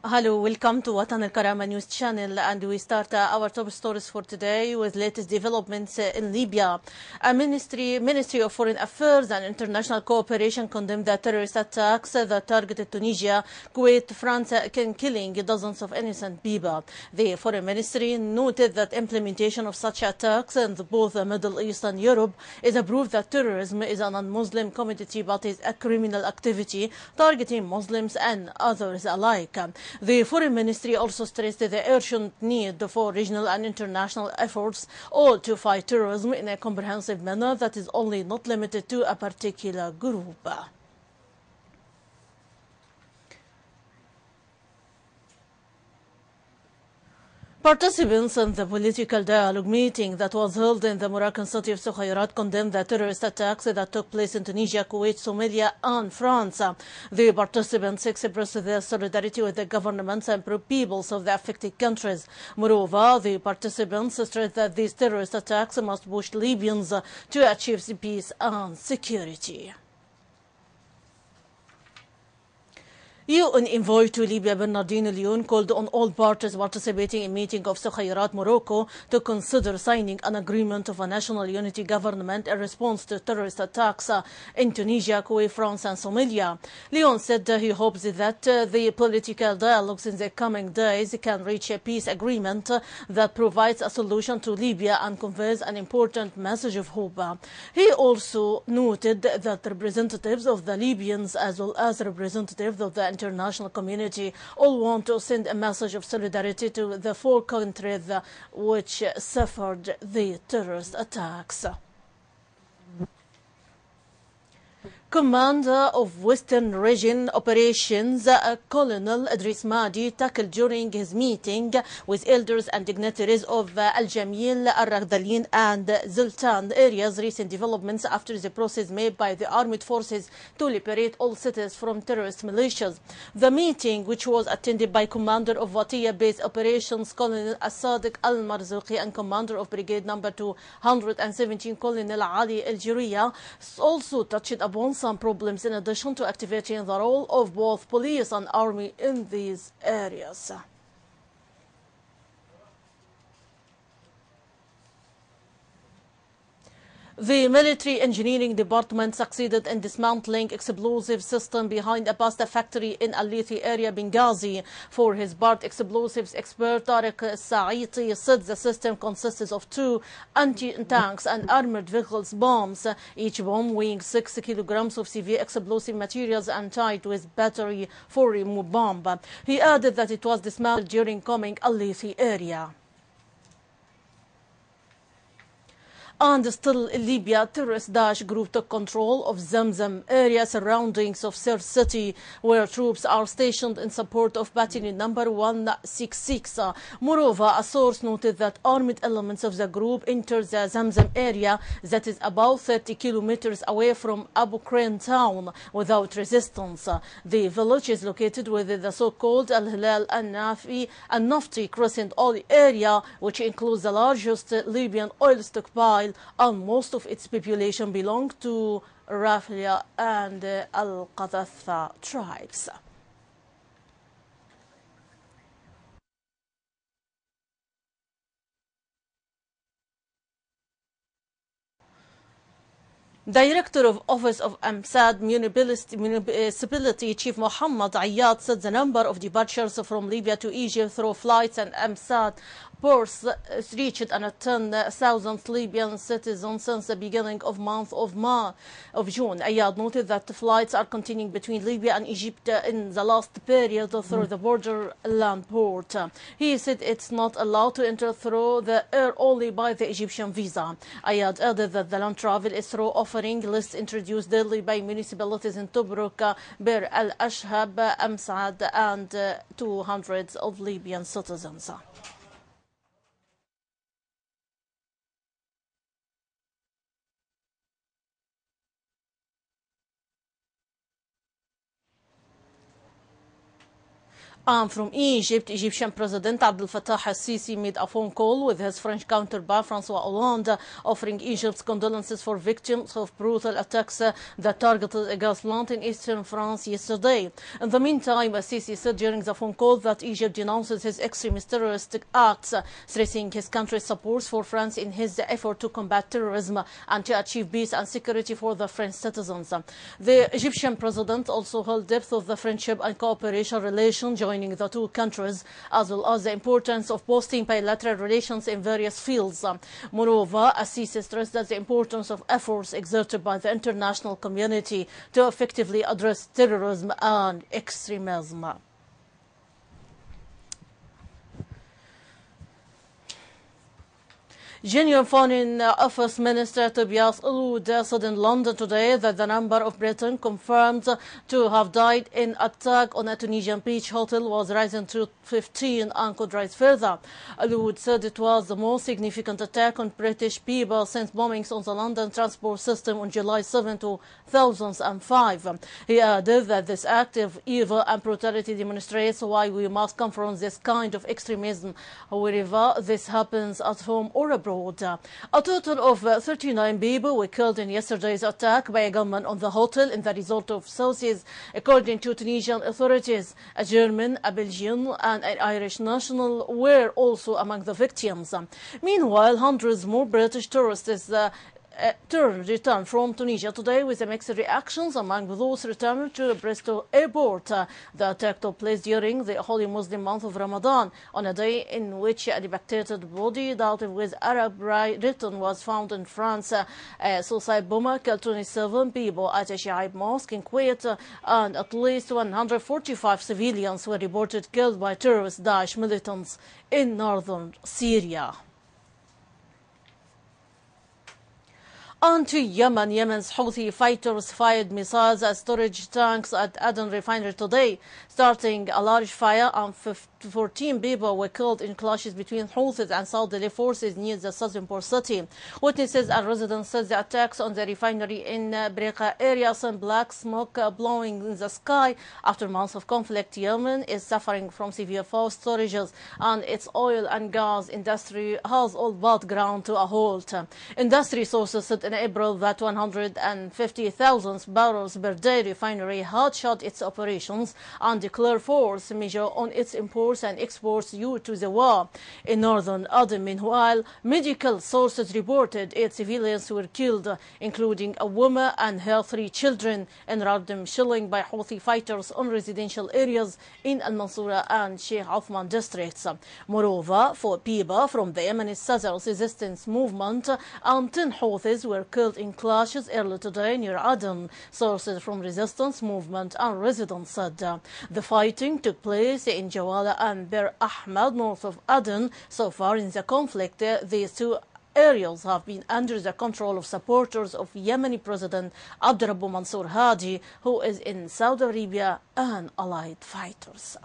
Hello, welcome to الكرامة news channel, and we start our top stories for today with latest developments in Libya. A Ministry of Foreign Affairs and International Cooperation condemned the terrorist attacks that targeted Tunisia, Kuwait, France, killing dozens of innocent people. The Foreign Ministry noted that implementation of such attacks in both the Middle East and Europe is a proof that terrorism is a non-Muslim commodity but is a criminal activity targeting Muslims and others alike. The Foreign Ministry also stressed the urgent need for regional and international efforts, all to fight terrorism in a comprehensive manner that is only not limited to a particular group. Participants in the political dialogue meeting that was held in the Moroccan city of Sokhayrat condemned the terrorist attacks that took place in Tunisia, Kuwait, Somalia and France. The participants expressed their solidarity with the governments and peoples of the affected countries. Moreover, the participants stressed that these terrorist attacks must push Libyans to achieve peace and security. UN envoy to Libya Bernardino Leon called on all parties participating in meeting of Sokhayrat, Morocco, to consider signing an agreement of a national unity government in response to terrorist attacks in Tunisia, Kuwait, France and Somalia. Leon said he hopes that the political dialogues in the coming days can reach a peace agreement that provides a solution to Libya and conveys an important message of hope. He also noted that representatives of the Libyans as well as representatives of the international community all want to send a message of solidarity to the four countries which suffered the terrorist attacks. Commander of Western Region Operations, Colonel Idris Mahdi, tackled during his meeting with elders and dignitaries of Al-Jamil, Al-Raghdalin and Zultan areas recent developments after the process made by the armed forces to liberate all cities from terrorist militias. The meeting, which was attended by Commander of Watiya Base Operations, Colonel As-Sadiq Al-Marzuqi, and Commander of Brigade Number 217, Colonel Ali Al-Jiriya, also touched upon some problems in addition to activating the role of both police and army in these areas. The military engineering department succeeded in dismantling explosive system behind a pasta factory in Al-Lithi area, Benghazi. For his part, explosives expert Tariq Sa'iti said the system consists of 2 anti-tanks and armored vehicles bombs, each bomb weighing 6 kilograms of severe explosive materials and tied with battery for remove bomb. He added that it was dismantled during coming Al-Lithi area. And still in Libya, terrorist Daesh group took control of Zamzam area surroundings of Sirte city, where troops are stationed in support of battalion number 166. Moreover, a source noted that armed elements of the group entered the Zamzam area that is about 30 kilometers away from Abu Qrain town without resistance. The village is located within the so-called Al-Hilal Al-Nafti crescent oil area, which includes the largest Libyan oil stockpile, and most of its population belong to Rafia and Al-Qadatha tribes. Director of Office of Amsad Municipality Chief Muhammad Ayyad said the number of departures from Libya to Egypt through flights and Amsad ports reached 10,000 Libyan citizens since the beginning of month of June. Ayyad noted that flights are continuing between Libya and Egypt in the last period through the borderland port. He said it's not allowed to enter through the air only by the Egyptian visa. Ayyad added that the land travel is through offering lists introduced daily by municipalities in Tobruk, Bir al-Ashhab, Amsad and 200 of Libyan citizens. And from Egypt, Egyptian President Abdel Fattah al-Sisi made a phone call with his French counterpart François Hollande, offering Egypt's condolences for victims of brutal attacks that targeted a gas plant in eastern France yesterday. In the meantime, al-Sisi said during the phone call that Egypt denounces his extremist terroristic acts, stressing his country's support for France in his effort to combat terrorism and to achieve peace and security for the French citizens. The Egyptian president also held depth of the friendship and cooperation relations joining the two countries, as well as the importance of boosting bilateral relations in various fields. Moreover, al-Sisi stressed that the importance of efforts exerted by the international community to effectively address terrorism and extremism. Genuine Foreign Office Minister Tobias Ulude said in London today that the number of Britain confirmed to have died in attack on a Tunisian beach hotel was rising to 15 and could rise further. Ulude said it was the most significant attack on British people since bombings on the London transport system on July 7, 2005. He added that this act of evil and brutality demonstrates why we must confront this kind of extremism, wherever this happens, at home or abroad. A total of 39 people were killed in yesterday's attack by a gunman on the hotel in the resort of Souses, according to Tunisian authorities. A German, a Belgian and an Irish national were also among the victims. Meanwhile, hundreds more British tourists returned from Tunisia today with mixed reactions among those returning to Bristol airport. The attack took place during the holy Muslim month of Ramadan, on a day in which a decapitated body doubted with Arab written was found in France. A suicide bomber killed 27 people at a Shiite mosque in Kuwait, and at least 145 civilians were reported killed by terrorist Daesh militants in northern Syria. On to Yemen. Yemen's Houthi fighters fired missiles at storage tanks at Aden refinery today, starting a large fire, and 14 people were killed in clashes between Houthis and Saudi forces near the southern port city. Witnesses and residents said the attacks on the refinery in Breka area sent black smoke blowing in the sky. After months of conflict, Yemen is suffering from severe food storages, and its oil and gas industry has all but ground to a halt. Industry sources said in April that 150,000 barrels per day refinery had shut its operations and declared force majeure on its imports and exports due to the war. In northern Aden, meanwhile, medical sources reported 8 civilians were killed, including a woman and her 3 children, in random shelling by Houthi fighters on residential areas in Al-Mansoura and Sheikh Othman districts. Moreover, 4 people from the Yemeni Southern Resistance Movement and 10 Houthis were killed in clashes early today near Aden. Sources from resistance movement and residents said the fighting took place in Jawala and Bir Ahmed, north of Aden. So far in the conflict, these 2 areas have been under the control of supporters of Yemeni President Abdurrabbu Mansour Hadi, who is in Saudi Arabia, and allied fighters.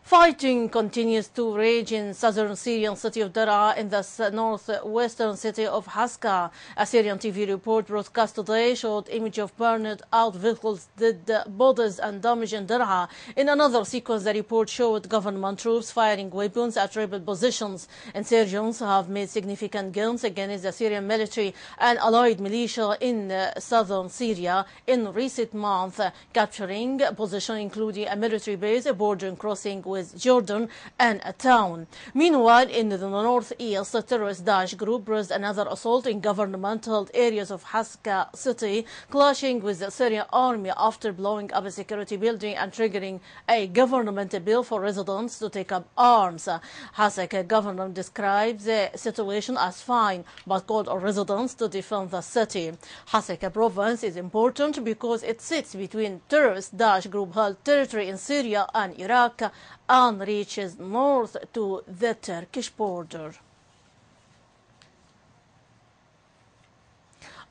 Fighting continues to rage in southern Syrian city of Daraa in the northwestern city of Haska. A Syrian TV report broadcast today showed images of burned out vehicles, dead bodies and damage in Daraa. In another sequence, the report showed government troops firing weapons at rebel positions. Insurgents have made significant gains against the Syrian military and allied militia in southern Syria in recent months, capturing positions including a military base, a border crossing with Jordan, and a town. Meanwhile, in the northeast, the terrorist Daesh group raised another assault in government-held areas of Haska city, clashing with the Syrian army after blowing up a security building and triggering a government bill for residents to take up arms. Hasaka government described the situation as fine, but called on residents to defend the city. Hasaka province is important because it sits between terrorist Daesh group-held territory in Syria and Iraq, and reaches north to the Turkish border.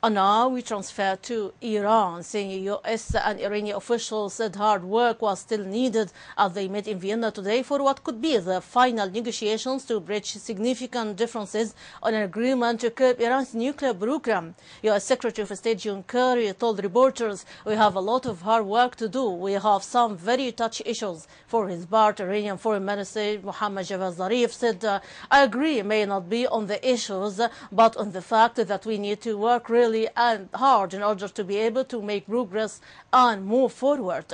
And now we transfer to Iran, saying U.S. and Iranian officials said hard work was still needed as they met in Vienna today for what could be the final negotiations to bridge significant differences on an agreement to curb Iran's nuclear program. U.S. Secretary of State John Kerry told reporters, "We have a lot of hard work to do. We have some very touchy issues." For his part, Iranian Foreign Minister Mohammad Javad Zarif said, "I agree, may not be on the issues, but on the fact that we need to work really and hard in order to be able to make progress and move forward."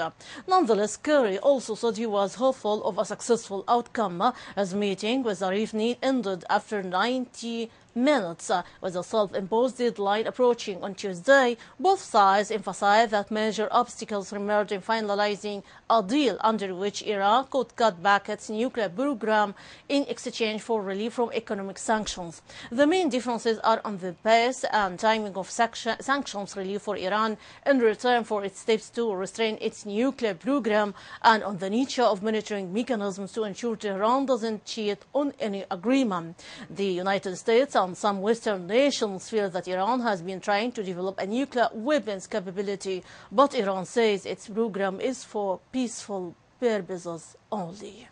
Nonetheless, Kerry also said he was hopeful of a successful outcome. His meeting with Zarif ended after 90 minutes with a self-imposed deadline approaching on Tuesday. Both sides emphasized that major obstacles emerged in finalizing a deal under which Iran could cut back its nuclear program in exchange for relief from economic sanctions. The main differences are on the pace and timing of sanctions relief for Iran in return for its steps to restrain its nuclear program, and on the nature of monitoring mechanisms to ensure Tehran doesn't cheat on any agreement. The United States and some Western nations feel that Iran has been trying to develop a nuclear weapons capability, but Iran says its program is for peaceful purposes only.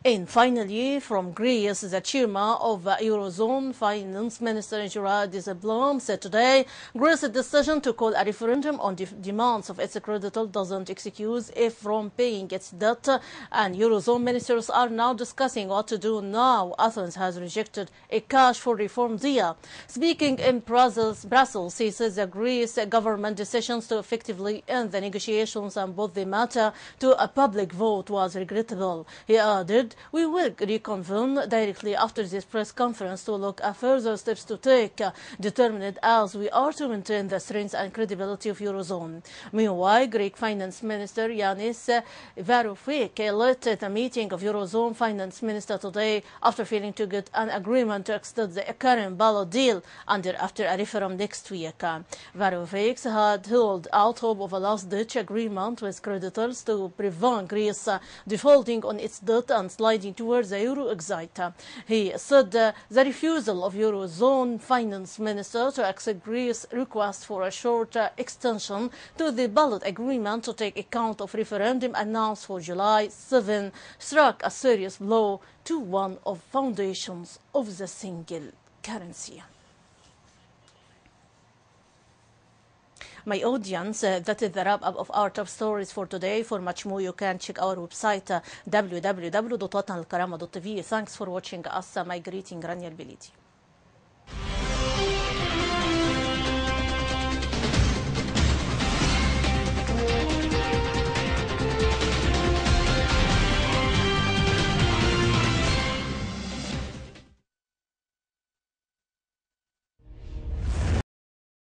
And finally, from Greece, the chairman of Eurozone Finance Minister Gerard Dijsselbloem said today Greece's decision to call a referendum on the demands of its creditor doesn't excuse it from paying its debt, and Eurozone ministers are now discussing what to do now. Athens has rejected a cash for reform deal. Speaking in Brussels, he says the Greece government decisions to effectively end the negotiations and put the matter to a public vote was regrettable. He added, "We will reconvene directly after this press conference to look at further steps to take, determined as we are to maintain the strength and credibility of Eurozone." Meanwhile, Greek Finance Minister Yanis Varoufakis led the meeting of Eurozone Finance Minister today after failing to get an agreement to extend the current ballot deal after a referendum next week. Varoufakis had held out hope of a last-ditch agreement with creditors to prevent Greece defaulting on its debt and sliding towards the euro exit. He said the refusal of Eurozone Finance Minister to accept Greece's request for a short extension to the ballot agreement to take account of referendum announced for July 7 struck a serious blow to one of the foundations of the single currency. My audience, that is the wrap-up of our top stories for today. For much more, you can check our website www.الكرامة.tv. Thanks for watching us. My greeting, Rانيا البليدي.